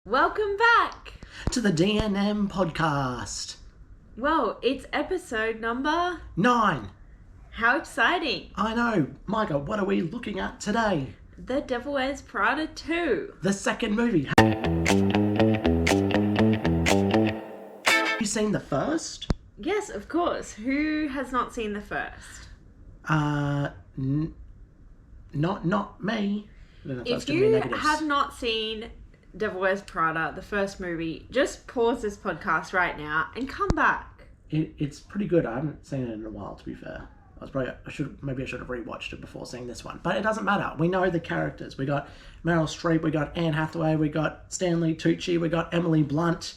Welcome back to the DNM podcast. Well, it's episode number 9. How exciting. I know. Micah, what are we looking at today? The Devil Wears Prada 2. The second movie. Have you seen the first? Yes, of course. Who has not seen the first? Not me. If you have not seen Devil Wears Prada, the first movie, just pause this podcast right now and come back. It's pretty good. I haven't seen it in a while, to be fair. I should have rewatched it before seeing this one. But it doesn't matter. We know the characters. We got Meryl Streep, we got Anne Hathaway, we got Stanley Tucci, we got Emily Blunt.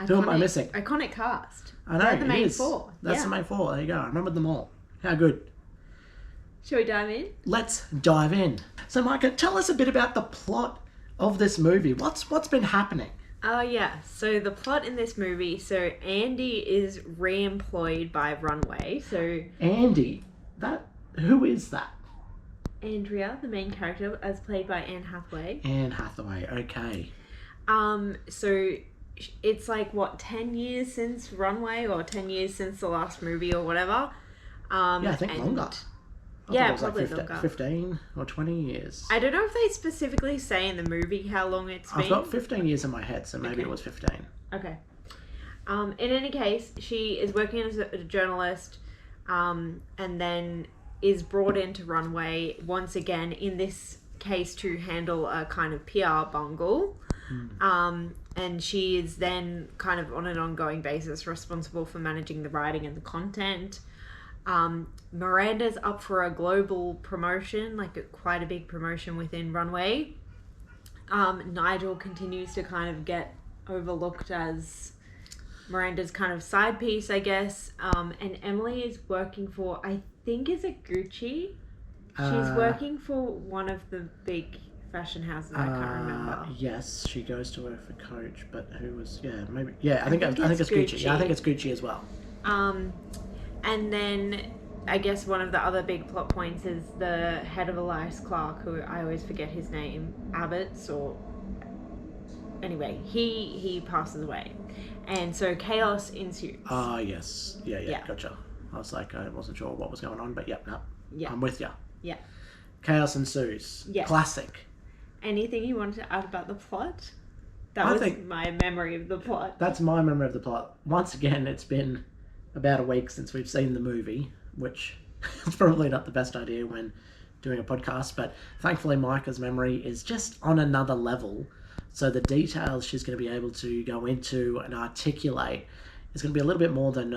Who am I missing? Iconic cast. I know. They're the main four. That's the main four. There you go. I remembered them all. How good. Shall we dive in? Let's dive in. So, Micah, tell us a bit about the plot of this movie. What's been happening? Oh, yeah. So the plot in this movie, so Andy is re-employed by Runway. So Andy? Who is that? Andrea, the main character, as played by Anne Hathaway. Anne Hathaway, okay. So it's like, 10 years since Runway, or 10 years since the last movie, or whatever. I think longer. Probably longer. 15 or 20 years. I don't know if they specifically say in the movie how long it's been. I've got 15 years in my head, so maybe it was 15. Okay. In any case, she is working as a journalist, and then is brought into Runway once again, in this case to handle a kind of PR bungle. And she is then kind of on an ongoing basis responsible for managing the writing and the content. Miranda's up for a global promotion, quite a big promotion within Runway. Nigel continues to kind of get overlooked as Miranda's kind of side piece, I guess. And Emily is working for, I think, is it Gucci? She's working for one of the big fashion houses. I can't remember. Yes, she goes to work for Coach, but who was? I think it's Gucci. Yeah, I think it's Gucci as well. And then I guess one of the other big plot points is the head of Elias Clark, who I always forget his name, Abbott's, or anyway, he passes away, and so chaos ensues. Yes, yeah, gotcha. I was like, I wasn't sure what was going on, but yeah, I'm with you. Yeah, chaos ensues. Yeah, classic. Anything you wanted to add about the plot? That was my memory of the plot. That's my memory of the plot. Once again, it's been about a week since we've seen the movie, which is probably not the best idea when doing a podcast, but thankfully Micah's memory is just on another level, so the details she's going to be able to go into and articulate is going to be a little bit more than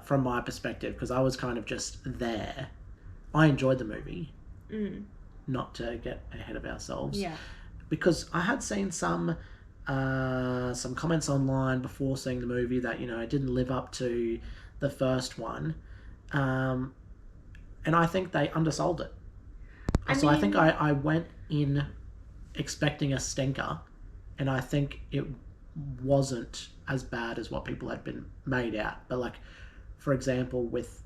from my perspective, because I was kind of just there. I enjoyed the movie, not to get ahead of ourselves, because I had seen some comments online before seeing the movie that, it didn't live up to the first one, and I think they undersold it. I think I went in expecting a stinker, and I think it wasn't as bad as what people had been made out. But for example, with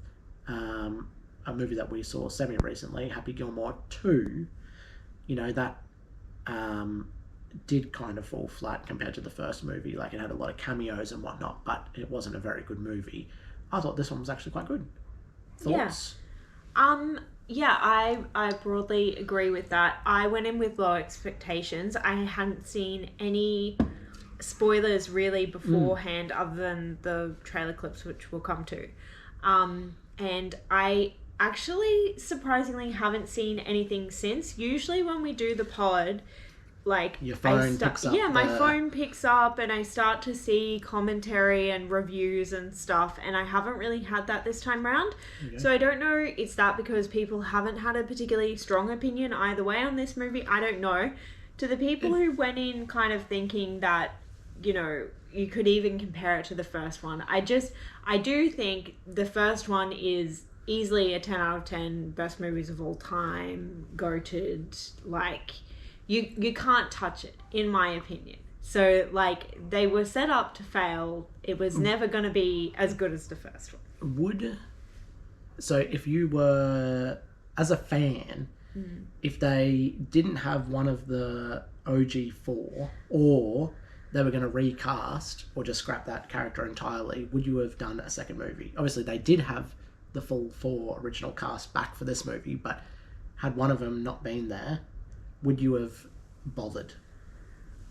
a movie that we saw semi-recently, Happy Gilmore 2, that did kind of fall flat compared to the first movie. It had a lot of cameos and whatnot, but it wasn't a very good movie. I thought this one was actually quite good. Thoughts? I broadly agree with that. I went in with low expectations. I hadn't seen any spoilers really beforehand, other than the trailer clips, which we'll come to. And I actually surprisingly haven't seen anything since. Usually when we do the pod, your phone picks up. Yeah, my phone picks up and I start to see commentary and reviews and stuff, and I haven't really had that this time around. Okay. So I don't know, it's that because people haven't had a particularly strong opinion either way on this movie. I don't know. To the people who went in kind of thinking that, you could even compare it to the first one, I do think the first one is easily a 10 out of 10 best movies of all time, goated, You can't touch it, in my opinion. So, they were set up to fail. It was never going to be as good as the first one. So if you were, as a fan, if they didn't have one of the OG4, or they were going to recast or just scrap that character entirely, would you have done a second movie? Obviously, they did have the full 4 original cast back for this movie, but had one of them not been there, would you have bothered?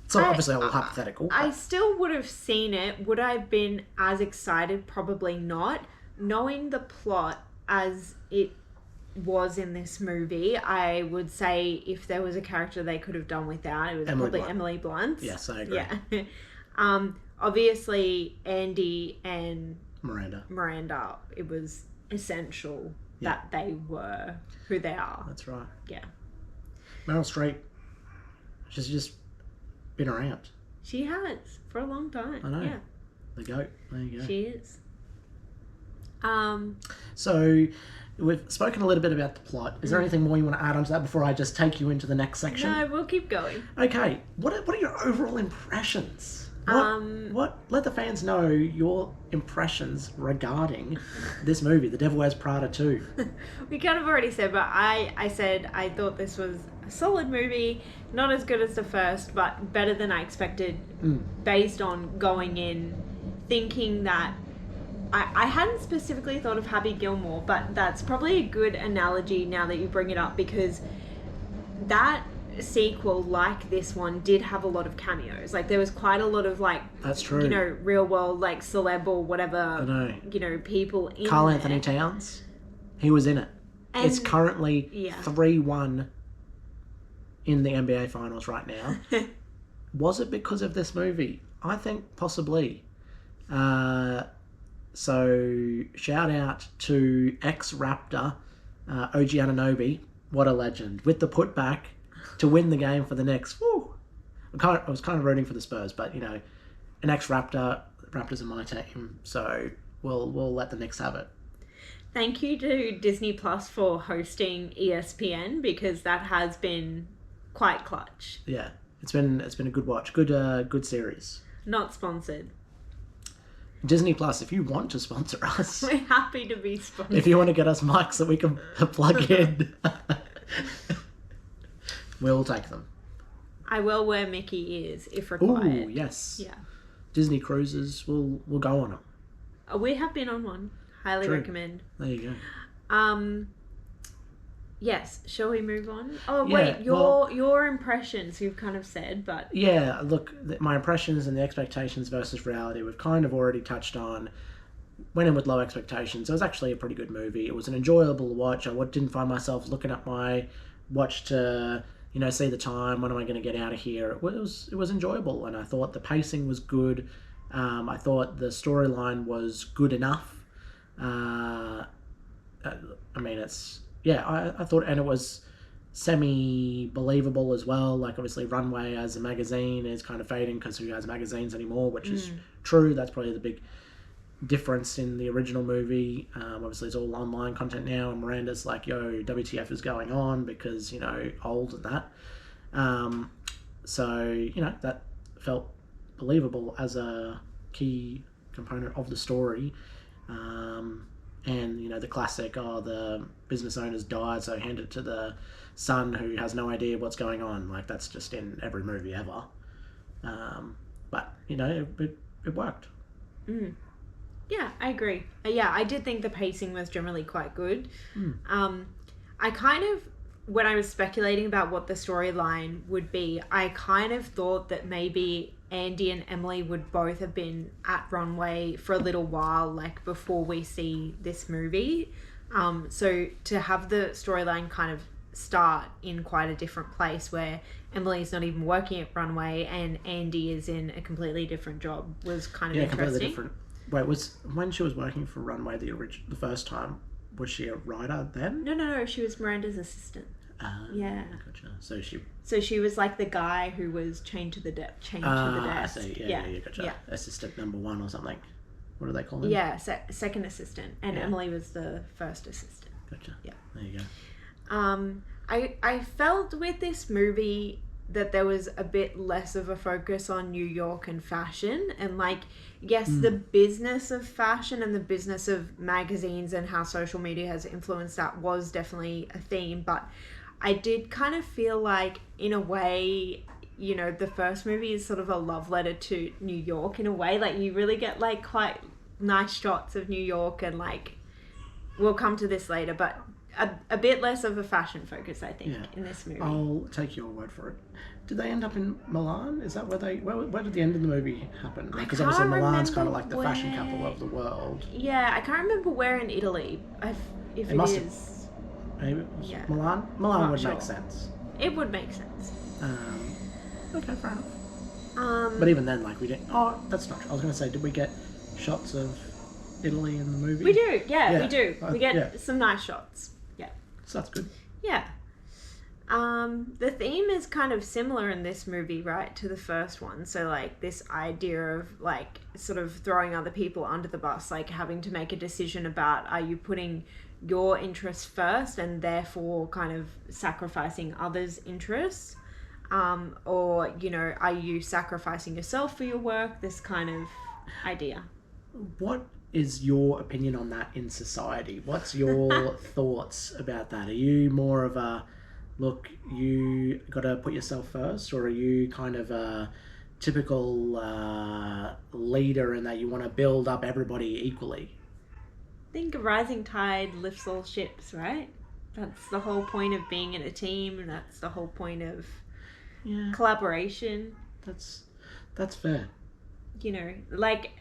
So obviously all hypothetical. I still would have seen it. Would I have been as excited? Probably not. Knowing the plot as it was in this movie, I would say if there was a character they could have done without, it was probably Emily Blunt. Yes, I agree. Yeah. Obviously, Andy and Miranda, it was essential that they were who they are. That's right. Yeah. Meryl Streep, she's just been around. She has for a long time. I know. Yeah. The goat. There you go. She is. So we've spoken a little bit about the plot. Is there anything more you want to add onto that before I just take you into the next section? No, we'll keep going. Okay. What are your overall impressions? Let the fans know your impressions regarding this movie, The Devil Wears Prada 2. We kind of already said, but I said I thought this was a solid movie, not as good as the first, but better than I expected, based on going in thinking that I hadn't specifically thought of Happy Gilmore, but that's probably a good analogy now that you bring it up, because that sequel, like this one, did have a lot of cameos. Like, there was quite a lot of, like, that's true, you know, real world, like, celeb or whatever, I know, you know, people in Carl there. Anthony Towns, he was in it. And it's currently 3-1 in the NBA Finals right now. Was it because of this movie? I think possibly. So shout out to ex-Raptor OG Anunoby. What a legend, with the putback to win the game for the Knicks. Woo! I was kind of rooting for the Spurs, but you know, an ex-Raptor, Raptors are my team, so we'll let the Knicks have it. Thank you to Disney Plus for hosting ESPN, because that has been quite clutch. Yeah, it's been a good watch, good series. Not sponsored. Disney Plus, if you want to sponsor us, we're happy to be sponsored. If you want to get us mics that we can plug in, we'll take them. I will wear Mickey ears if required. Ooh, yes. Yeah. Disney cruises, we'll go on them. We have been on one. Highly recommend. There you go. Yes, shall we move on? Oh, wait, your impressions you've kind of said, but... Yeah, look, my impressions and the expectations versus reality we've kind of already touched on. Went in with low expectations. It was actually a pretty good movie. It was an enjoyable watch. I didn't find myself looking at my watch to, you know, see the time. When am I going to get out of here? It was enjoyable, and I thought the pacing was good. I thought the storyline was good enough. I mean, it's... Yeah, I thought, and it was semi-believable as well. Like, obviously, Runway as a magazine is kind of fading because who has magazines anymore, which is true. That's probably the big difference in the original movie. Obviously, it's all online content now, and Miranda's like, yo, WTF is going on because, you know, old and that. So, you know, that felt believable as a key component of the story. And, you know, the classic, the business owners died, so hand it to the son who has no idea what's going on. Like, that's just in every movie ever. But, you know, it worked. Yeah, I agree. Yeah, I did think the pacing was generally quite good. I kind of, when I was speculating about what the storyline would be, I kind of thought that maybe Andy and Emily would both have been at Runway for a little while, like, before we see this movie. So to have the storyline kind of start in quite a different place where Emily's not even working at Runway and Andy is in a completely different job was kind of interesting. Completely different. Wait, when she was working for Runway the first time, was she a writer then? No, she was Miranda's assistant. Yeah. Gotcha. So she was like the guy who was chained to the desk. I see. Yeah, gotcha. Yeah. Assistant number 1 or something. What do they call him? Yeah, second assistant. And Emily was the first assistant. Gotcha. Yeah. There you go. I felt with this movie that there was a bit less of a focus on New York and fashion, and like, yes, the business of fashion and the business of magazines and how social media has influenced that was definitely a theme, but I did kind of feel like, in a way, you know, the first movie is sort of a love letter to New York in a way. Like, you really get, like, quite nice shots of New York, and, like, we'll come to this later, but a bit less of a fashion focus, I think, in this movie. I'll take your word for it. Did they end up in Milan? Is that where where did the end of the movie happen? Because obviously Milan's kind of like the fashion capital of the world. Yeah, I can't remember where in Italy. If it is. Maybe it was Milan? Milan would make sense. It would make sense. Okay, fair enough. But even then, like, we didn't... Oh, that's not true. I was going to say, did we get shots of Italy in the movie? We do, we do. We get some nice shots. Yeah. So that's good. Yeah. The theme is kind of similar in this movie, right, to the first one. So, like, this idea of, like, sort of throwing other people under the bus, like, having to make a decision about, are you putting your interests first and therefore kind of sacrificing others' interests? Or, you know, are you sacrificing yourself for your work? This kind of idea. What is your opinion on that in society? What's your thoughts about that? Are you more of a, look, you got to put yourself first, or are you kind of a typical leader in that you want to build up everybody equally? I think a rising tide lifts all ships, right? That's the whole point of being in a team, and that's the whole point of collaboration. That's fair. You know, like,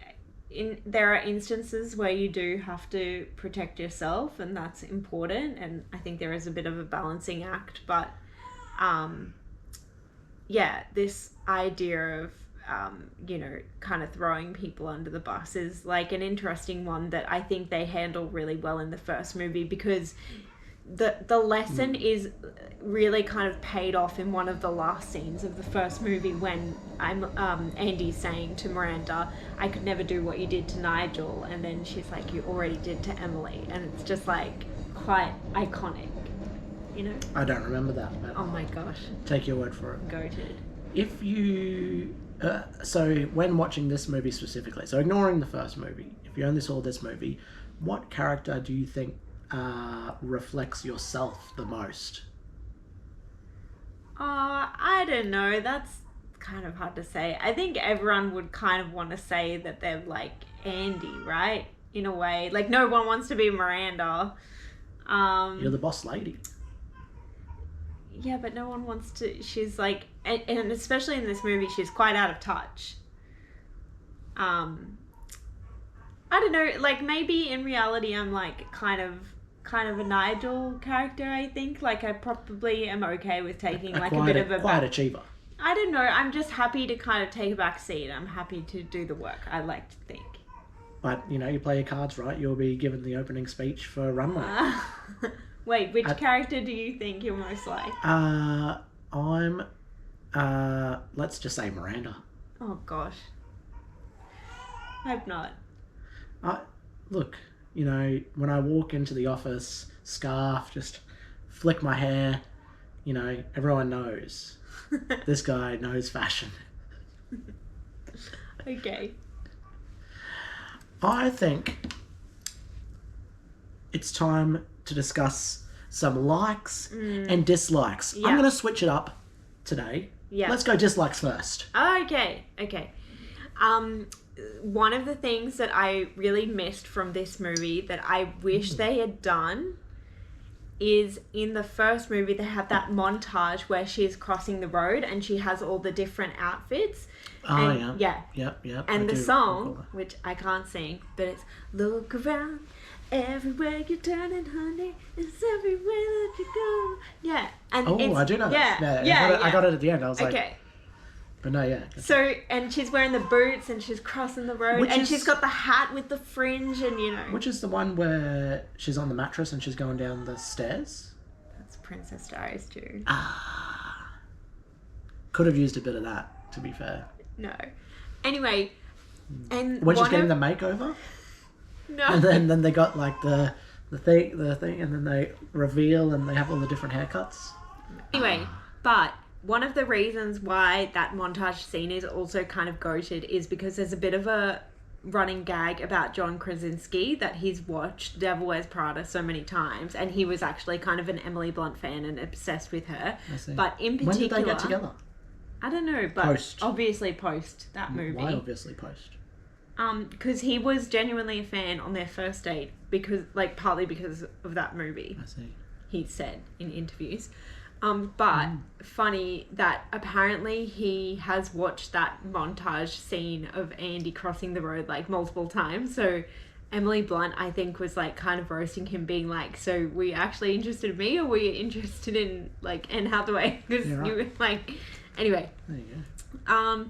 there are instances where you do have to protect yourself, and that's important, and I think there is a bit of a balancing act, but this idea of you know, kind of throwing people under the bus is, like, an interesting one that I think they handle really well in the first movie, because the lesson is really kind of paid off in one of the last scenes of the first movie, when Andy's saying to Miranda, I could never do what you did to Nigel, and then she's like, you already did to Emily, and it's just, like, quite iconic, you know? I don't remember that, but oh my gosh, take your word for it. Goated. If you so when watching this movie specifically, so ignoring the first movie, if you only saw this movie, what character do you think reflects yourself the most? I don't know. That's kind of hard to say. I think everyone would kind of want to say that they're like Andy, right? In a way. Like, no one wants to be Miranda. You're the boss lady. Yeah, but no one wants to... She's like... And especially in this movie, she's quite out of touch. I don't know. Like, maybe in reality, I'm like kind of a Nigel character, I think. Like, I probably am okay with taking like a bit of a... Quiet achiever. I don't know. I'm just happy to kind of take a back seat. I'm happy to do the work, I like to think. But, you know, you play your cards right, you'll be given the opening speech for Runway. Wait, which character do you think you're most like? I'm... let's just say Miranda. Oh, gosh. Hope not. Look, you know, when I walk into the office, scarf, just flick my hair, you know, everyone knows. This guy knows fashion. Okay. I think it's time to discuss some likes and dislikes. Yeah. I'm going to switch it up today. Yeah. Let's go dislikes first. Okay. One of the things that I really missed from this movie that I wish they had done is, in the first movie, they have that montage where she's crossing the road and she has all the different outfits. Oh, yeah. Yeah. And the song, which I can't sing, but it's look around, everywhere you're turning, honey, it's everywhere that you go. Yeah. And I do know that. Yeah. I got it at the end. I was like... But no, yeah. So, and she's wearing the boots and she's crossing the road and she's got the hat with the fringe and, you know. Which is the one where she's on the mattress and she's going down the stairs? That's Princess Diaries too. Could have used a bit of that, to be fair. No. Anyway, and when she's getting the makeover? No. And then they got like the thing, and then they reveal and they have all the different haircuts. Anyway, but one of the reasons why that montage scene is also kind of goated is because there's a bit of a running gag about John Krasinski that he's watched Devil Wears Prada so many times, and he was actually kind of an Emily Blunt fan and obsessed with her. I see. But in particular... When did they get together? I don't know, but Post. obviously post that movie. Why obviously post? Because he was genuinely a fan on their first date partly because of that movie. I see. He said in interviews. But funny that apparently he has watched that montage scene of Andy crossing the road like multiple times. So Emily Blunt, I think, was like kind of roasting him, being like, "So were you actually interested in me, or were you interested in like Anne Hathaway?" Because Yeah, right. you were like, anyway. There you go.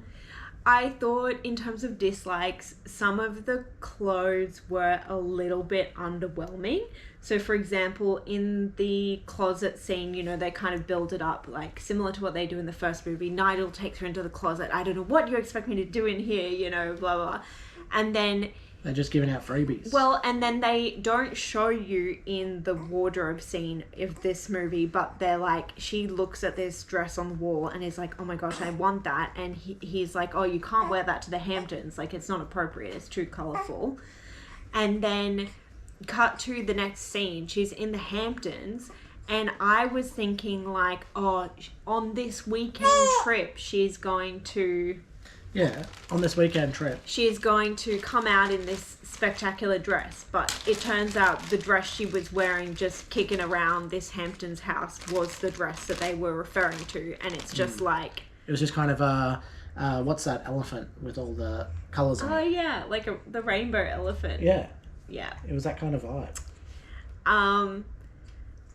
I thought in terms of dislikes, some of the clothes were a little bit underwhelming. So, for example, in the closet scene, you know, they kind of build it up, like, similar to what they do in the first movie. Nigel takes her into the closet. I don't know what you expect me to do in here, you know, blah, blah, blah. And then... They're just giving out freebies. Well, and then they don't show you in the wardrobe scene of this movie, but they're like, she looks at this dress on the wall and is like, oh my gosh, I want that. And he's like, oh, you can't wear that to the Hamptons. Like, it's not appropriate. It's too colourful. And then cut to the next scene. She's in the Hamptons. And I was thinking like, oh, on this weekend trip, she's going to... Yeah, on this weekend trip. She is going to come out in this spectacular dress, but it turns out the dress she was wearing just kicking around this Hamptons house was the dress that they were referring to, and it's just like... It was just kind of what's that elephant with all the colours on Oh it? yeah, like the rainbow elephant. Yeah. Yeah. It was that kind of vibe.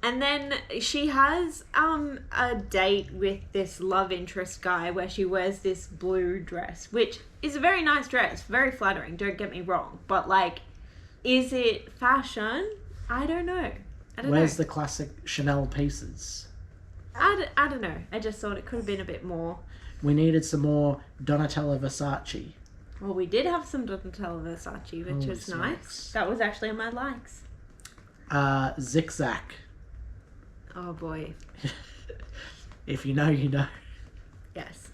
And then she has a date with this love interest guy where she wears this blue dress, which is a very nice dress, very flattering, don't get me wrong. But, like, is it fashion? I don't know. Where's the classic Chanel pieces? I don't know. I just thought it could have been a bit more. We needed some more Donatella Versace. Well, we did have some Donatella Versace, which Holy was nice. smokes. That was actually on my likes. Zigzag. Oh, boy. If you know, you know. Yes.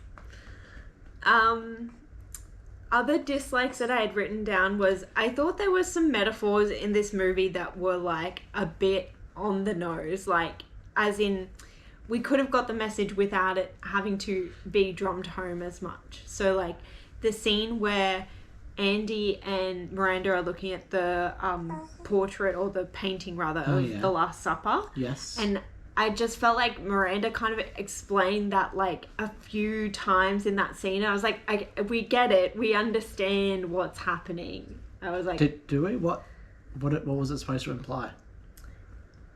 Other dislikes that I had written down was I thought there were some metaphors in this movie that were like a bit on the nose, like as in we could have got the message without it having to be drummed home as much. So like the scene where Andy and Miranda are looking at the portrait or the painting rather of the Last Supper. Yes. And I just felt like Miranda kind of explained that like a few times in that scene. I was like, we get it. We understand what's happening. I was like... Do we? What was it supposed to imply?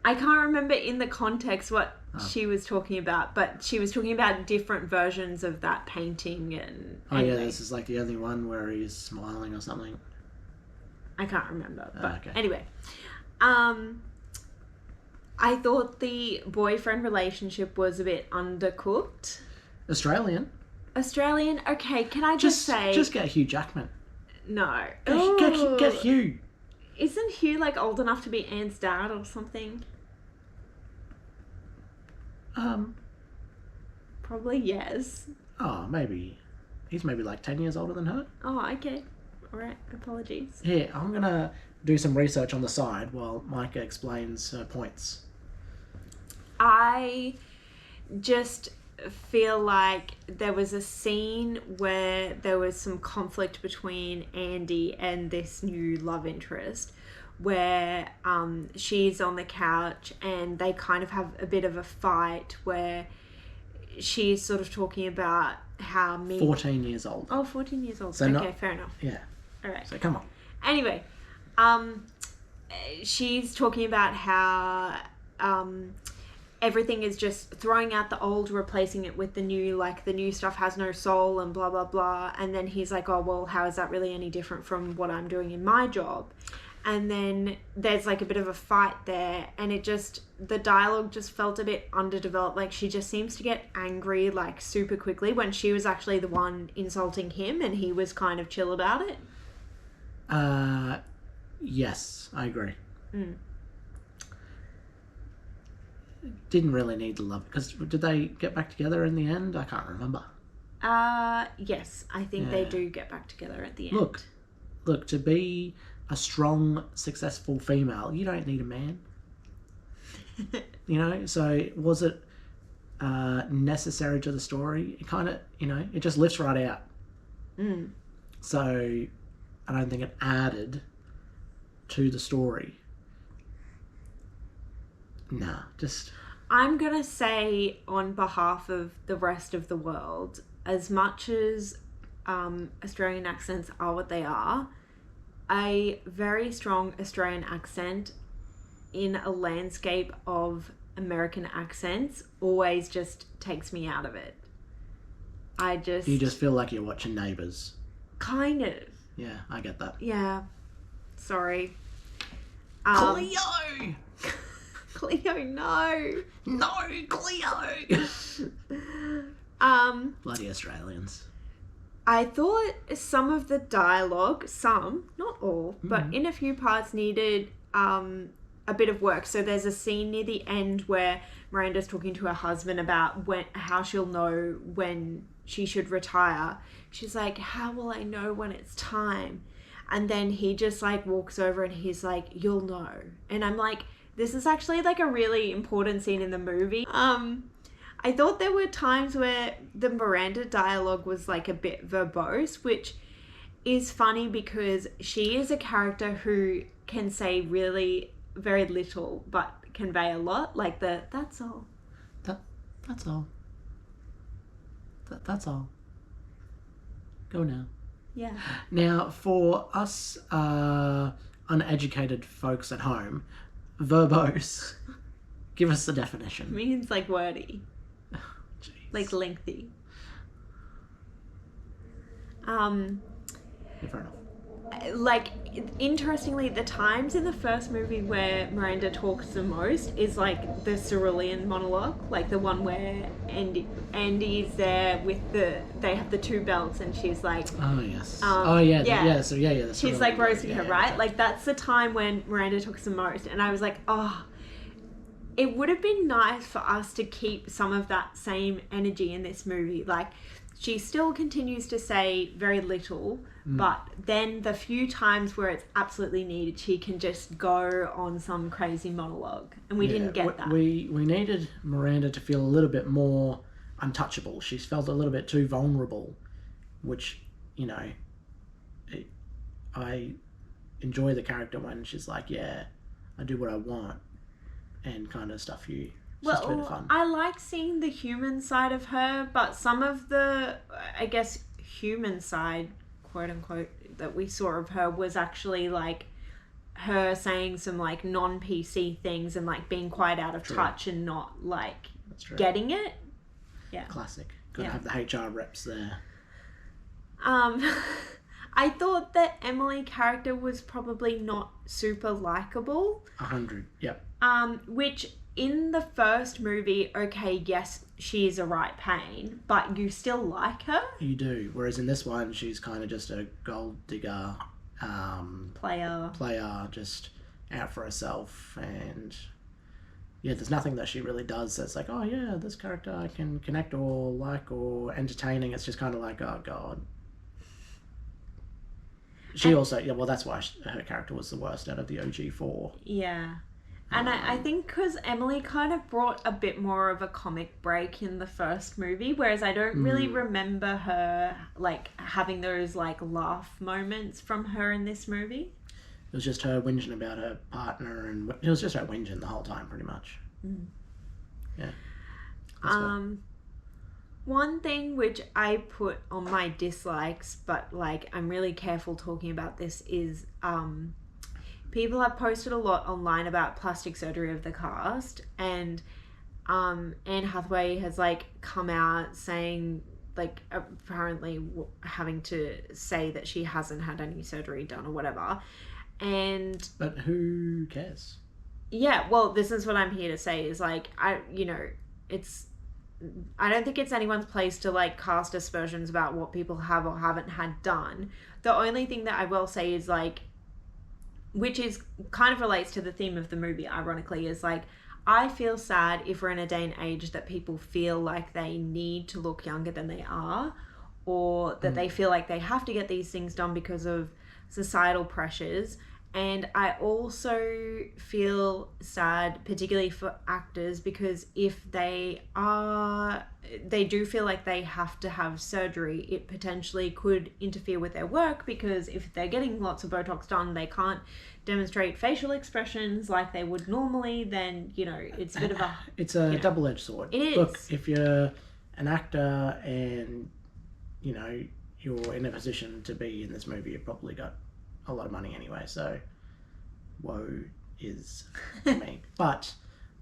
I can't remember in the context what she was talking about, but she was talking about different versions of that painting and... Oh anyway. Yeah, this is like the only one where he's smiling or something. I can't remember. But okay. Anyway. I thought the boyfriend relationship was a bit undercooked. Australian, okay, can I just say... Just get Hugh Jackman. No. Get Hugh. Isn't Hugh like old enough to be Anne's dad or something? Probably yes. Oh, maybe. He's maybe like 10 years older than her. Oh, okay. Alright, apologies. Here, I'm going to do some research on the side while Micah explains her points. I just feel like there was a scene where there was some conflict between Andy and this new love interest where she's on the couch and they kind of have a bit of a fight where she's sort of talking about how 14 years old. Oh, 14 years old. So okay, fair enough. Yeah. All right. So come on. Anyway, she's talking about how everything is just throwing out the old, replacing it with the new, like the new stuff has no soul and blah, blah, blah. And then he's like, oh, well, how is that really any different from what I'm doing in my job? And then there's like a bit of a fight there and the dialogue just felt a bit underdeveloped. Like she just seems to get angry like super quickly when she was actually the one insulting him and he was kind of chill about it. Yes, I agree. Didn't really need the love because did they get back together in the end? I can't remember. Yes, I think they do get back together at the end. Look, to be a strong, successful female, you don't need a man. You know, so was it necessary to the story. It kind of, it just lifts right out. So I don't think it added to the story. Nah, just... I'm going to say on behalf of the rest of the world, as much as Australian accents are what they are, a very strong Australian accent in a landscape of American accents always just takes me out of it. You just feel like you're watching Neighbours. Kind of. Yeah, I get that. Yeah. Sorry. Cleo! Cleo, no. No, Cleo! Bloody Australians. I thought some of the dialogue, not all, but in a few parts needed a bit of work. So there's a scene near the end where Miranda's talking to her husband about how she'll know when she should retire. She's like, how will I know when it's time? And then he just like walks over and he's like, you'll know. And I'm like, this is actually like a really important scene in the movie. I thought there were times where the Miranda dialogue was like a bit verbose, which is funny because she is a character who can say really very little but convey a lot, like that's all. That's all. That's all. Go now. Yeah. Now, for us uneducated folks at home, verbose, give us the definition. It means like wordy. Jeez. Like lengthy. Yeah, fair enough. Like, interestingly, the times in the first movie where Miranda talks the most is like the cerulean monologue, like the one where Andy's there with they have the two belts and she's like, oh yes, yeah. She's like roasting her, right? Okay. Like that's the time when Miranda talks the most, and I was like, oh, it would have been nice for us to keep some of that same energy in this movie. Like, she still continues to say very little, but then the few times where it's absolutely needed, she can just go on some crazy monologue. And we didn't get that. We needed Miranda to feel a little bit more untouchable. She's felt a little bit too vulnerable, which, I enjoy the character when she's like, yeah, I do what I want and kind of stuff you... Just a bit of fun. I like seeing the human side of her, but some of the, I guess, human side, quote unquote, that we saw of her was actually like her saying some like non-PC things and like being quite out of touch and not like getting it. Yeah. Classic. Gotta have the HR reps there. I thought that Emily character was probably not super likable. 100. Yep. Which in the first movie, okay, yes, she is a right pain, but you still like her. You do. Whereas in this one, she's kind of just a gold digger player, just out for herself. And yeah, there's nothing that she really does that's like, oh yeah, this character I can connect or like or entertaining. It's just kind of like, oh god. She also, that's why her character was the worst out of the OG4. Yeah. And I think because Emily kind of brought a bit more of a comic break in the first movie, whereas I don't really remember her, like, having those, like, laugh moments from her in this movie. It was just her whinging about her partner, and it was just her whinging the whole time, pretty much. Yeah. One thing which I put on my dislikes, but, like, I'm really careful talking about this, is... people have posted a lot online about plastic surgery of the cast, and Anne Hathaway has like come out saying, like, apparently having to say that she hasn't had any surgery done or whatever. But who cares? Yeah, well, this is what I'm here to say is like, I don't think it's anyone's place to like cast aspersions about what people have or haven't had done. The only thing that I will say is like, which is kind of relates to the theme of the movie, ironically, is like, I feel sad if we're in a day and age that people feel like they need to look younger than they are, or that they feel like they have to get these things done because of societal pressures. And I also feel sad, particularly for actors, because if they do feel like they have to have surgery, it potentially could interfere with their work, because if they're getting lots of Botox done, they can't demonstrate facial expressions like they would normally, then, it's a bit of a... It's a double-edged sword. It is. Look, if you're an actor and, you're in a position to be in this movie, you've probably got a lot of money anyway, so woe is me. But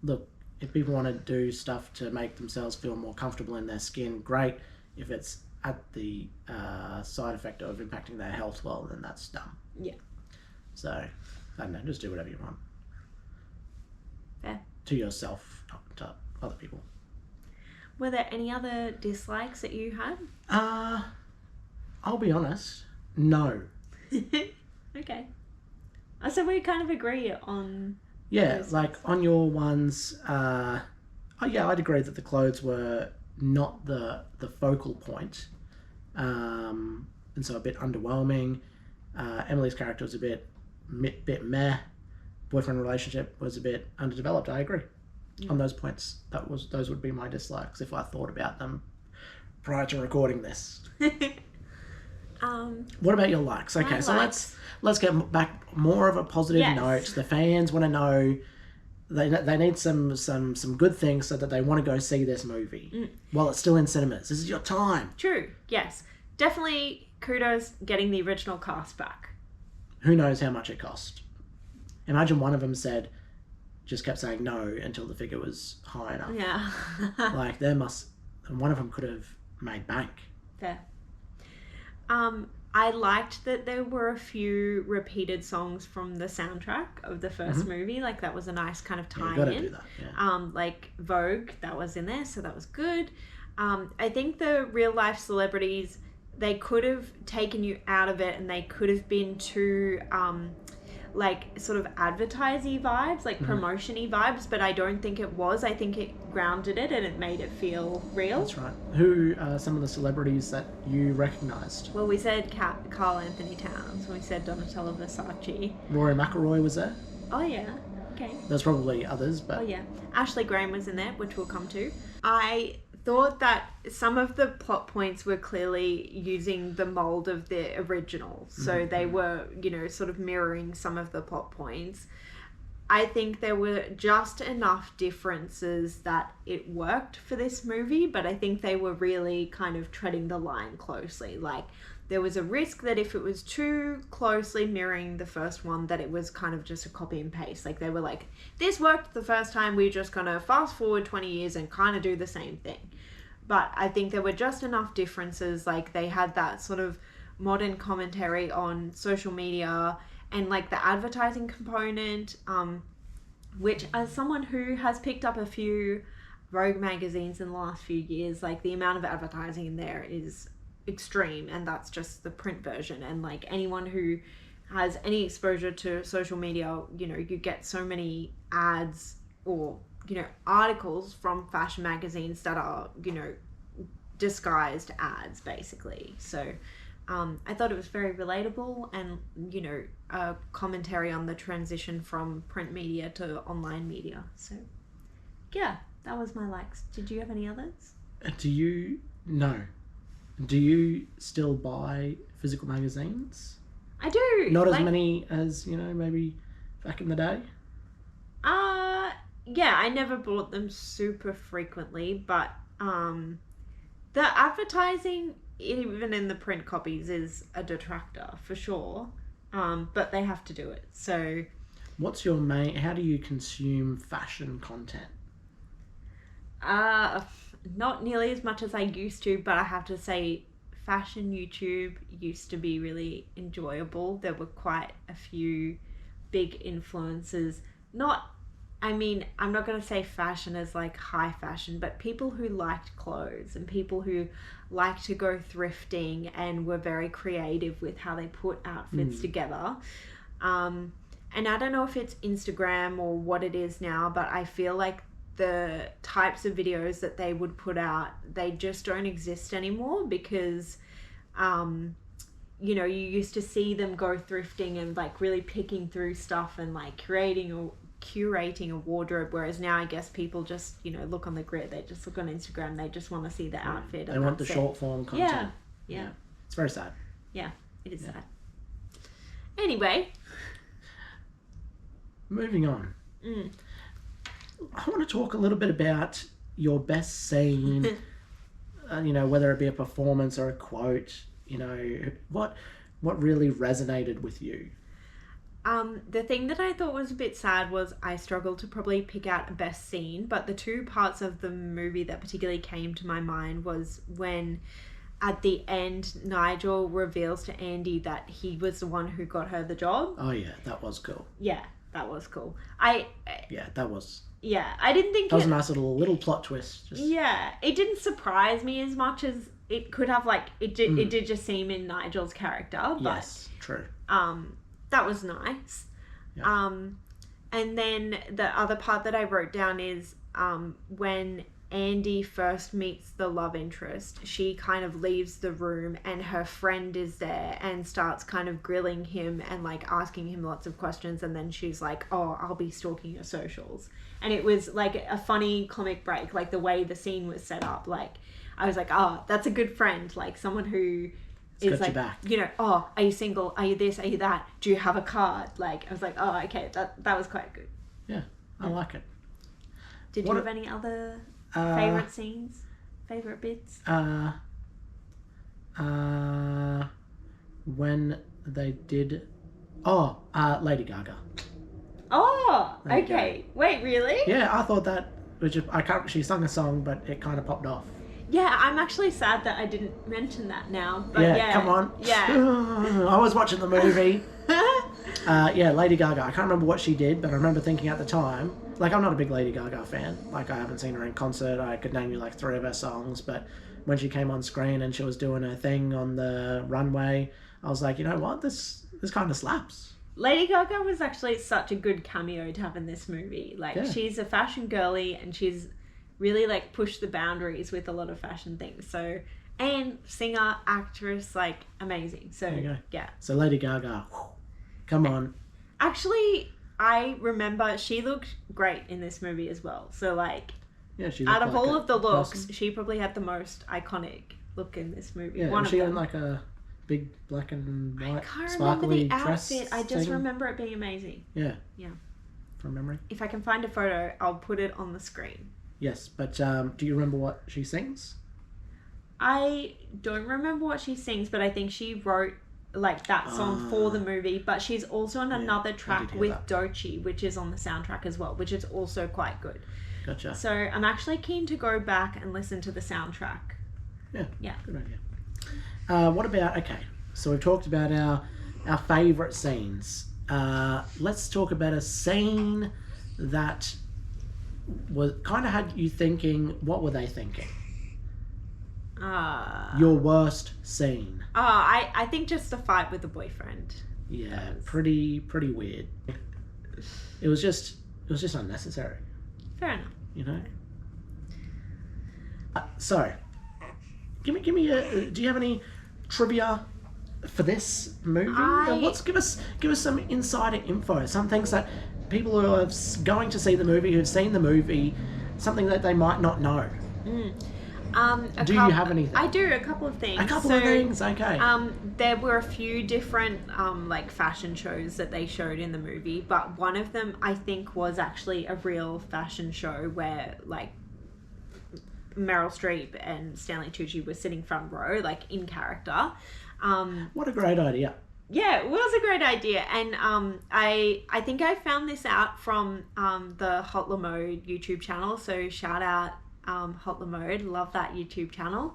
look, if people want to do stuff to make themselves feel more comfortable in their skin, great. If it's at the side effect of impacting their health, well, then that's dumb. Yeah. So, I don't know, just do whatever you want. Fair. To yourself, not to other people. Were there any other dislikes that you had? I'll be honest, no. Okay. So we kind of agree on... Yeah, like on your ones, I'd agree that the clothes were not the focal point, and so a bit underwhelming. Emily's character was a bit meh. Boyfriend relationship was a bit underdeveloped. I agree on those points. Those would be my dislikes if I thought about them prior to recording this. What about your likes? Okay, so let's get back more of a positive note. The fans want to know, they need some good things so that they want to go see this movie while it's still in cinemas. This is your time. True. Yes, definitely. Kudos getting the original cast back. Who knows how much it cost? Imagine one of them just kept saying no until the figure was high enough. Yeah. Like one of them could have made bank. Fair. I liked that there were a few repeated songs from the soundtrack of the first movie. Like, that was a nice kind of tie-in. You gotta do that, yeah. Like Vogue, that was in there, so that was good. I think the real life celebrities, they could have taken you out of it, and they could have been too sort of advertisey vibes, like promotion-y vibes, but I don't think it was. I think it grounded it and it made it feel real. That's right. Who are some of the celebrities that you recognised? Well, we said Carl Anthony Towns. We said Donatella Versace. Rory McIlroy was there? Oh, yeah. Okay. There's probably others, but... Oh, yeah. Ashley Graham was in there, which we'll come to. I thought that some of the plot points were clearly using the mold of the original. So they were, sort of mirroring some of the plot points. I think there were just enough differences that it worked for this movie, but I think they were really kind of treading the line closely. Like, there was a risk that if it was too closely mirroring the first one, that it was kind of just a copy and paste. Like, they were like, this worked the first time, we're just gonna fast forward 20 years and kind of do the same thing. But I think there were just enough differences. Like, they had that sort of modern commentary on social media and like the advertising component, which, as someone who has picked up a few Vogue magazines in the last few years, like, the amount of advertising in there is extreme, and that's just the print version. And like, anyone who has any exposure to social media, you get so many ads or articles from fashion magazines that are disguised ads, basically. So I thought it was very relatable, and a commentary on the transition from print media to online media. So yeah, that was my likes. Did you have any others? No. Do you still buy physical magazines? I do. Not as many as, maybe back in the day? Yeah, I never bought them super frequently, but the advertising, even in the print copies, is a detractor for sure. But they have to do it. So how do you consume fashion content? Not nearly as much as I used to, but I have to say fashion YouTube used to be really enjoyable. There were quite a few big influences. I'm not going to say fashion as like high fashion, but people who liked clothes and people who liked to go thrifting and were very creative with how they put outfits together. And I don't know if it's Instagram or what it is now, but I feel like the types of videos that they would put out, they just don't exist anymore, because you know, you used to see them go thrifting and like really picking through stuff and like curating a wardrobe, whereas now I guess people just, you know, look on the grid, they just look on Instagram, they just want to see the outfit. They want the short form content. Yeah. It's very sad. Yeah, it is sad. Anyway. Moving on. I want to talk a little bit about your best scene, you know, whether it be a performance or a quote, you know, what really resonated with you? The thing that I thought was a bit sad was I struggled to probably pick out a best scene, but the two parts of the movie that particularly came to my mind was when at the end Nigel reveals to Andy that he was the one who got her the job. Oh yeah, that was cool. Yeah, that was cool. That was... Yeah, I didn't think that was a nice little plot twist. Yeah, it didn't surprise me as much as it could have. Like it did just seem in Nigel's character. But, yes, true. That was nice. Yeah. And then the other part that I wrote down is when Andy first meets the love interest, she kind of leaves the room and her friend is there and starts kind of grilling him and like asking him lots of questions, and then she's like, oh, I'll be stalking your socials. And it was like a funny comic break, like the way the scene was set up. Like I was like, oh, that's a good friend, like someone who is like, you know, oh, are you single? Are you this? Are you that? Do you have a card? Like I was like, oh, okay, that was quite good. Yeah, I like it. Did you have any other favorite scenes, favorite bits? When they did, Lady Gaga. Oh, okay. Wait, really? Yeah, I thought that was just, she sung a song, but it kind of popped off. Yeah, I'm actually sad that I didn't mention that now. But yeah, come on. Yeah. I was watching the movie. Lady Gaga. I can't remember what she did, but I remember thinking at the time, like, I'm not a big Lady Gaga fan. Like, I haven't seen her in concert. I could name you like 3 of her songs, but when she came on screen and she was doing her thing on the runway, I was like, you know what? This kind of slaps. Lady Gaga was actually such a good cameo to have in this movie. Like, she's a fashion girly and she's really, like, pushed the boundaries with a lot of fashion things. So, and singer, actress, like, amazing. So, there you go. Yeah. So, Lady Gaga, come on. Actually, I remember she looked great in this movie as well. So, like, she out of all of the looks, she probably had the most iconic look in this movie. Yeah, was she in, like, a big black and white sparkly dress? I just remember it being amazing. Yeah. Yeah. From memory. If I can find a photo, I'll put it on the screen. Yes, but do you remember what she sings? I don't remember what she sings, but I think she wrote like that song for the movie, but she's also on another track with Doechii, which is on the soundtrack as well, which is also quite good. Gotcha. So I'm actually keen to go back and listen to the soundtrack. Yeah. Good idea. What about, so we've talked about our favourite scenes. Let's talk about a scene that was kind of had you thinking, what were they thinking? Your worst scene. I think just the fight with the boyfriend. Yeah, pretty weird. It was just unnecessary. Fair enough. You know. So, give me do you have any trivia for this movie? Let's give us some insider info, some things that people who are going to see the movie, who've seen the movie, something that they might not know. Do you have anything? I do, a couple of things. A couple of things, okay. There were a few different like fashion shows that they showed in the movie, but one of them I think was actually a real fashion show where like Meryl Streep and Stanley Tucci were sitting front row, like in character. What a great idea. Yeah, it was a great idea. And I think I found this out from the Hot Lamode YouTube channel. So shout out Hot Lamode. Love that YouTube channel.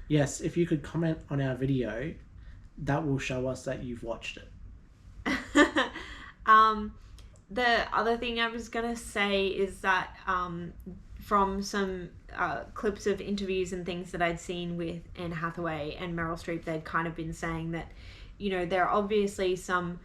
Yes, if you could comment on our video, that will show us that you've watched it. The other thing I was going to say is that from some clips of interviews and things that I'd seen with Anne Hathaway and Meryl Streep, they'd kind of been saying that, you know, there are obviously some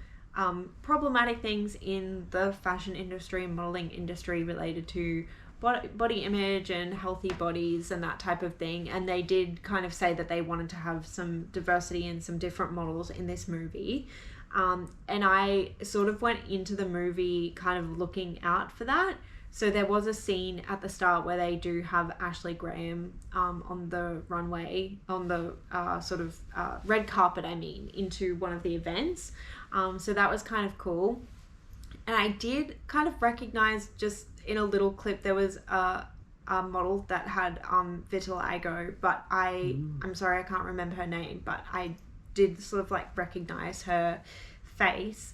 problematic things in the fashion industry and modeling industry related to body image and healthy bodies and that type of thing. And they did kind of say that they wanted to have some diversity and some different models in this movie. And I sort of went into the movie kind of looking out for that. So there was a scene at the start where they do have Ashley Graham on the runway, on the red carpet, into one of the events. So that was kind of cool. And I did kind of recognize, just in a little clip, there was a model that had vitiligo, but I'm sorry, I can't remember her name, but I did sort of like recognize her face.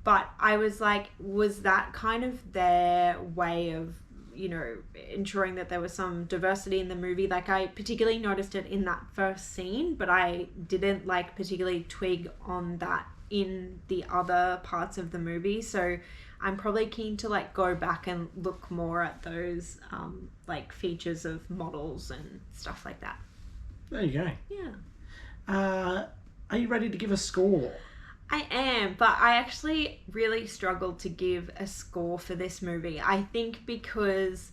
But I was like, was that kind of their way of, ensuring that there was some diversity in the movie? Like, I particularly noticed it in that first scene, but I didn't like particularly twig on that in the other parts of the movie. So I'm probably keen to like go back and look more at those like features of models and stuff like that. There you go. Yeah. Are you ready to give a score? I am, but I actually really struggled to give a score for this movie. I think because,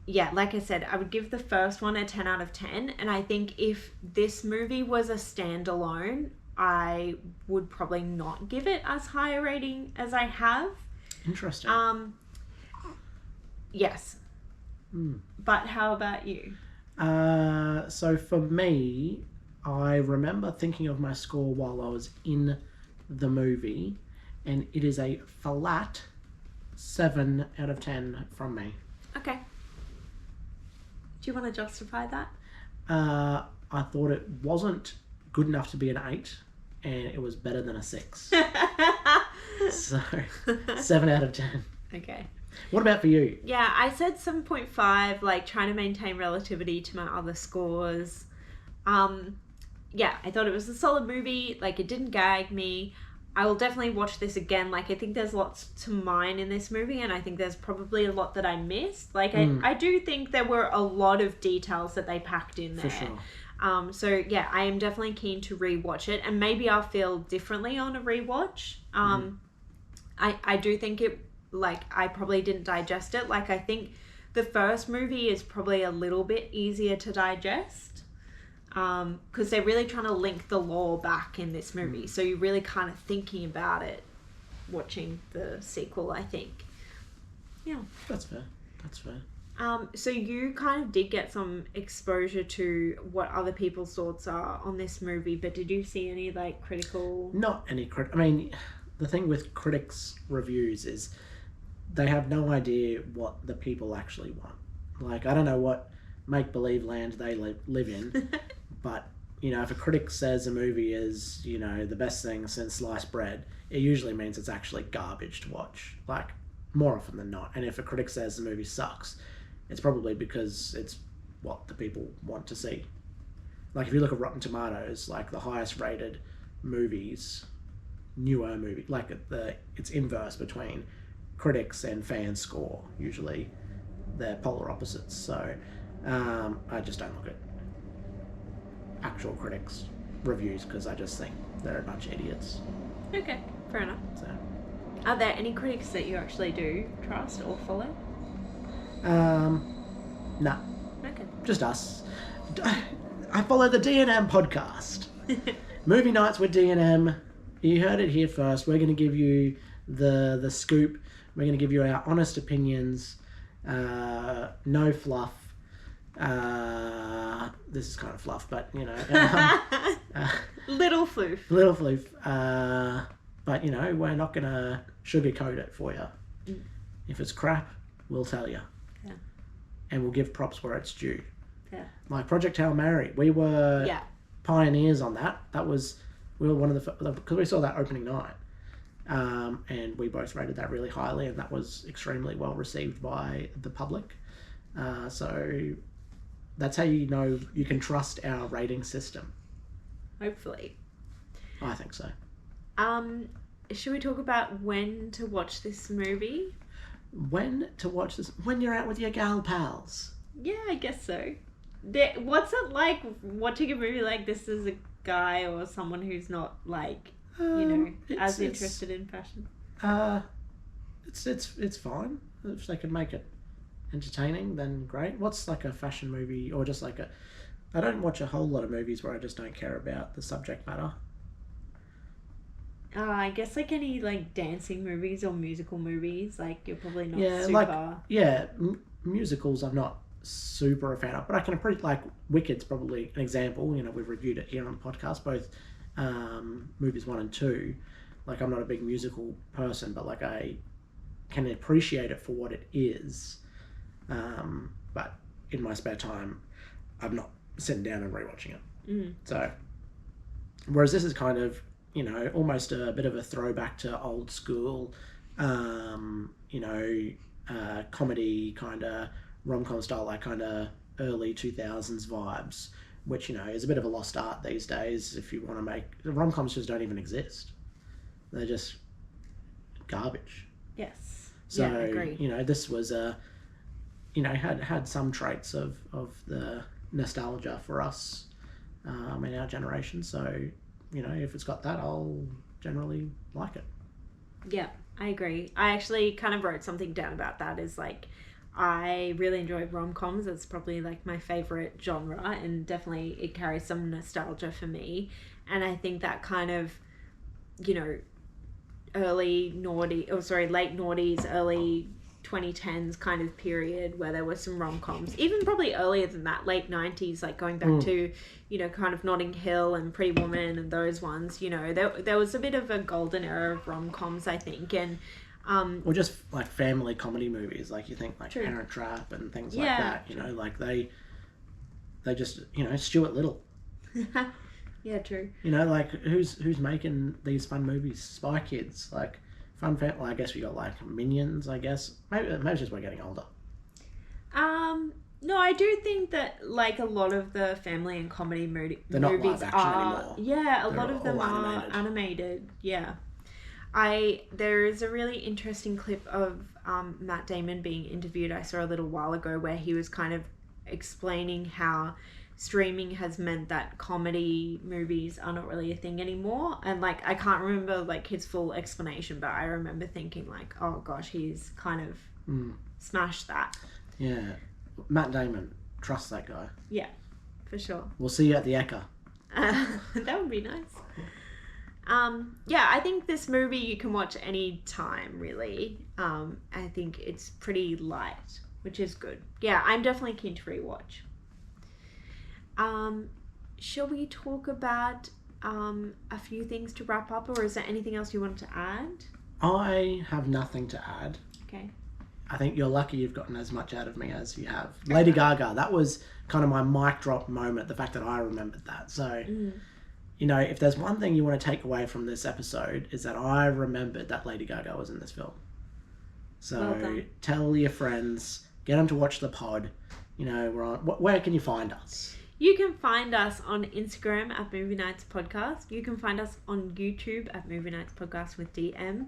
yeah, like I said, I would give the first one a 10 out of 10. And I think if this movie was a standalone, I would probably not give it as high a rating as I have. Interesting. Yes. But how about you? So for me, I remember thinking of my score while I was in the movie, and it is a flat 7 out of 10 from me. Okay. Do you want to justify that? I thought it wasn't good enough to be an 8, and it was better than a 6. So, 7 out of 10. Okay. What about for you? Yeah, I said 7.5, like trying to maintain relativity to my other scores. Yeah, I thought it was a solid movie. Like, it didn't gag me. I will definitely watch this again. Like, I think there's lots to mine in this movie, and I think there's probably a lot that I missed. Like, I do think there were a lot of details that they packed in there. For sure. So, yeah, I am definitely keen to rewatch it, and maybe I'll feel differently on a rewatch. I do think it, like, I probably didn't digest it. Like, I think the first movie is probably a little bit easier to digest. Because they're really trying to link the lore back in this movie. So you're really kind of thinking about it watching the sequel, I think. Yeah. That's fair. That's fair. So you kind of did get some exposure to what other people's thoughts are on this movie, but did you see any, like, critical... Not any I mean, the thing with critics' reviews is they have no idea what the people actually want. Like, I don't know what make-believe land they live in. But, if a critic says a movie is, the best thing since sliced bread, it usually means it's actually garbage to watch. Like, more often than not. And if a critic says the movie sucks, it's probably because it's what the people want to see. Like, if you look at Rotten Tomatoes, like, the highest rated movies, newer movie, like, it's inverse between critics and fan score. Usually, they're polar opposites. So, I just don't look at actual critics' reviews because I just think they're a bunch of idiots. Okay, fair enough. So, are there any critics that you actually do trust or follow? No. Okay. Just us. I follow the D&M podcast. Movie Nights with D&M. You heard it here first. We're going to give you the scoop. We're going to give you our honest opinions. No fluff. This is kind of fluff, but little floof. Little floof. But we're not gonna sugarcoat it for you. If it's crap, we'll tell you. Yeah. And we'll give props where it's due. Yeah. Like Project Hail Mary, we were pioneers on that. We were one of the because we saw that opening night, and we both rated that really highly, and that was extremely well received by the public. So that's how you can trust our rating system. Hopefully. I think so. Should we talk about when to watch this movie? When to watch this? When you're out with your gal pals. Yeah, I guess so. What's it like watching a movie like this as a guy or someone who's not, like, as interested in fashion? it's fine. If they can make it entertaining, then great. What's like a fashion movie or just like a... I don't watch a whole lot of movies where I just don't care about the subject matter. I guess like any like dancing movies or musical movies, like you're probably not super. Like musicals I'm not super a fan of, but I can appreciate, like Wicked's probably an example. You know, we've reviewed it here on the podcast, both movies 1 and 2. Like I'm not a big musical person, but like I can appreciate it for what it is. But in my spare time, I'm not sitting down and rewatching it. So, whereas this is kind of, you know, almost a bit of a throwback to old school, you know, comedy kind of rom-com style, like kind of early 2000s vibes, which, you know, is a bit of a lost art these days. If you want to make... rom-coms just don't even exist. They're just garbage. Yes. So, yeah, I agree. You know, this was you know, had some traits of the nostalgia for us in our generation. So, you know, if it's got that, I'll generally like it. Yeah, I agree. I actually kind of wrote something down about that. Is like, I really enjoy rom-coms. It's probably like my favorite genre, and definitely it carries some nostalgia for me. And I think that kind of, you know, late noughties, early 2010s kind of period where there was some rom-coms, even probably earlier than that, late 90s, like going back to, you know, kind of Notting Hill and Pretty Woman and those ones. You know, there was a bit of a golden era of rom-coms, I think. And or just like family comedy movies, like you think like True. Parent Trap and things like that, you know, like they just, you know, Stuart Little. Yeah, true. You know, like who's making these fun movies? Spy Kids, like well, I guess we got like Minions, I guess. Maybe it's just we're getting older. No, I do think that like a lot of the family and comedy They're not movies live action are anymore. Yeah, a They're lot of them all are animated. Yeah. There is a really interesting clip of Matt Damon being interviewed I saw a little while ago where he was kind of explaining how streaming has meant that comedy movies are not really a thing anymore. And like, I can't remember like his full explanation, but I remember thinking like, oh gosh, he's kind of smashed that. Yeah. Matt Damon, trust that guy. Yeah, for sure. We'll see you at the Eka. That would be nice. Yeah, I think this movie you can watch any time, really. I think it's pretty light, which is good. Yeah, I'm definitely keen to rewatch. Shall we talk about a few things to wrap up, or is there anything else you wanted to add? I have nothing to add. Okay. I think you're lucky you've gotten as much out of me as you have. Lady Gaga, that was kind of my mic drop moment, the fact that I remembered that. So, you know, if there's one thing you want to take away from this episode, is that I remembered that Lady Gaga was in this film. So tell your friends, get them to watch the pod. You know, we're on... Where can you find us? You can find us on Instagram at Movie Nights Podcast. You can find us on YouTube at Movie Nights Podcast with DM.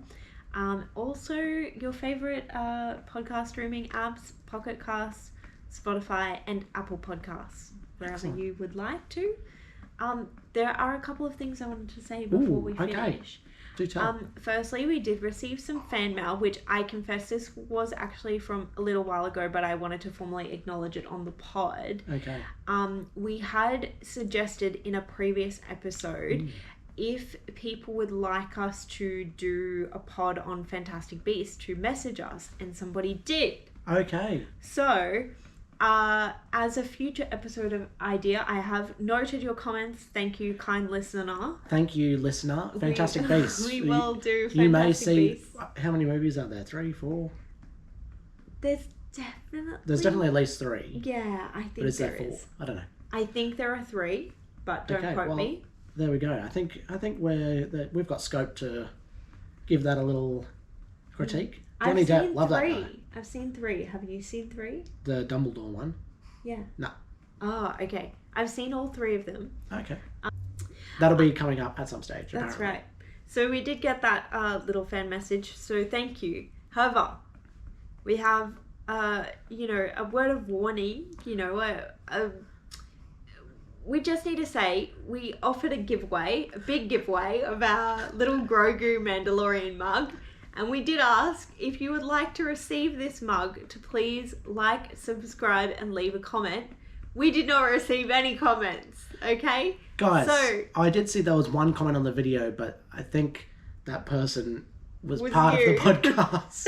Also, your favorite podcast streaming apps, Pocket Casts, Spotify, and Apple Podcasts, wherever you would like to. There are a couple of things I wanted to say before we finish. Okay. Do tell. Firstly, we did receive some fan mail, which I confess this was actually from a little while ago, but I wanted to formally acknowledge it on the pod. Okay. We had suggested in a previous episode if people would like us to do a pod on Fantastic Beasts to message us, and somebody did. Okay. So, as a future episode of idea, I have noted your comments. Thank you, kind listener. Thank you, listener. Fantastic Beasts. We will do Fantastic You may see... Beasts. How many movies are there? 3, 4? There's definitely at least 3. Yeah, I think but is there there 4? is. I don't know. I think there are 3, but don't quote me. There we go. I think we've got scope to give that a little critique. Johnny Depp, love that guy. I've seen 3. Have you seen 3? The Dumbledore one. Yeah. No. Oh, okay. I've seen all 3 of them. Okay. That'll be coming up at some stage. That's apparently. right. So we did get that little fan message. So thank you. However, we have a word of warning. We just need to say we offered a big giveaway of our little Grogu Mandalorian mug. And we did ask if you would like to receive this mug to please like, subscribe, and leave a comment. We did not receive any comments, okay? Guys, So, I did see there was one comment on the video, but I think that person was Was part you. of the podcast.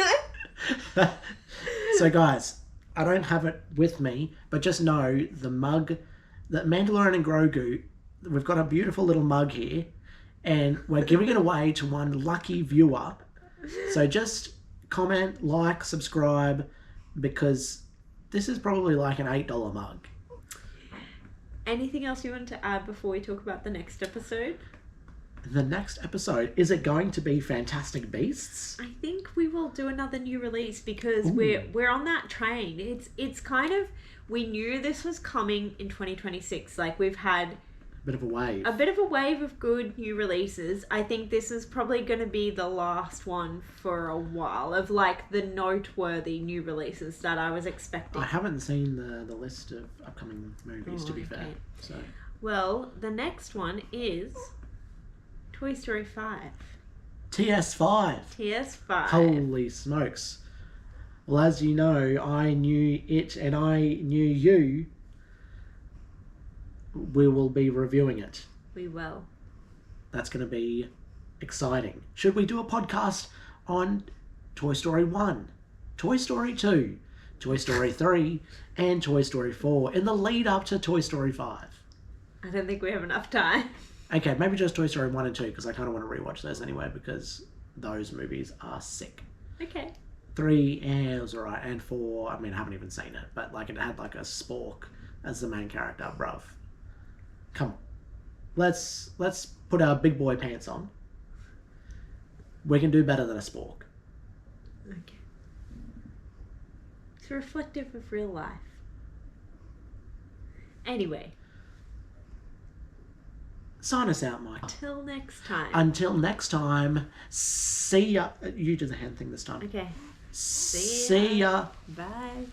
So guys, I don't have it with me, but just know the mug, that Mandalorian and Grogu, we've got a beautiful little mug here, and we're giving it away to one lucky viewer. So just comment, like, subscribe, because this is probably like an $8 mug. anything else you want to add before we talk about the next episode? The next episode, is it going to be Fantastic Beasts? I think we will do another new release because Ooh. we're on that train. It's kind of, we knew this was coming in 2026. Like, we've had Bit of a wave. a bit of a wave of good new releases. I think this is probably going to be the last one for a while of like the noteworthy new releases that I was expecting. I haven't seen the list of upcoming movies, to be fair. okay. So Well, the next one is Toy Story 5. TS5. TS5. Holy smokes. Well, as you know, I knew it and I knew you. We will be reviewing it. We will. That's going to be exciting. Should we do a podcast on Toy Story 1, Toy Story 2, Toy Story 3, and Toy Story 4 in the lead up to Toy Story 5? I don't think we have enough time. Okay, maybe just Toy Story 1 and 2, because I kind of want to rewatch those anyway, because those movies are sick. Okay. 3, it was alright, and 4, I mean, I haven't even seen it, but like it had like a spork as the main character, bruv. Come on. Let's put our big boy pants on. We can do better than a spork. Okay. It's reflective of real life. Anyway, Sign us out, Mike. till next time. Until next time, see ya. You do the hand thing this time. Okay. See ya. Bye.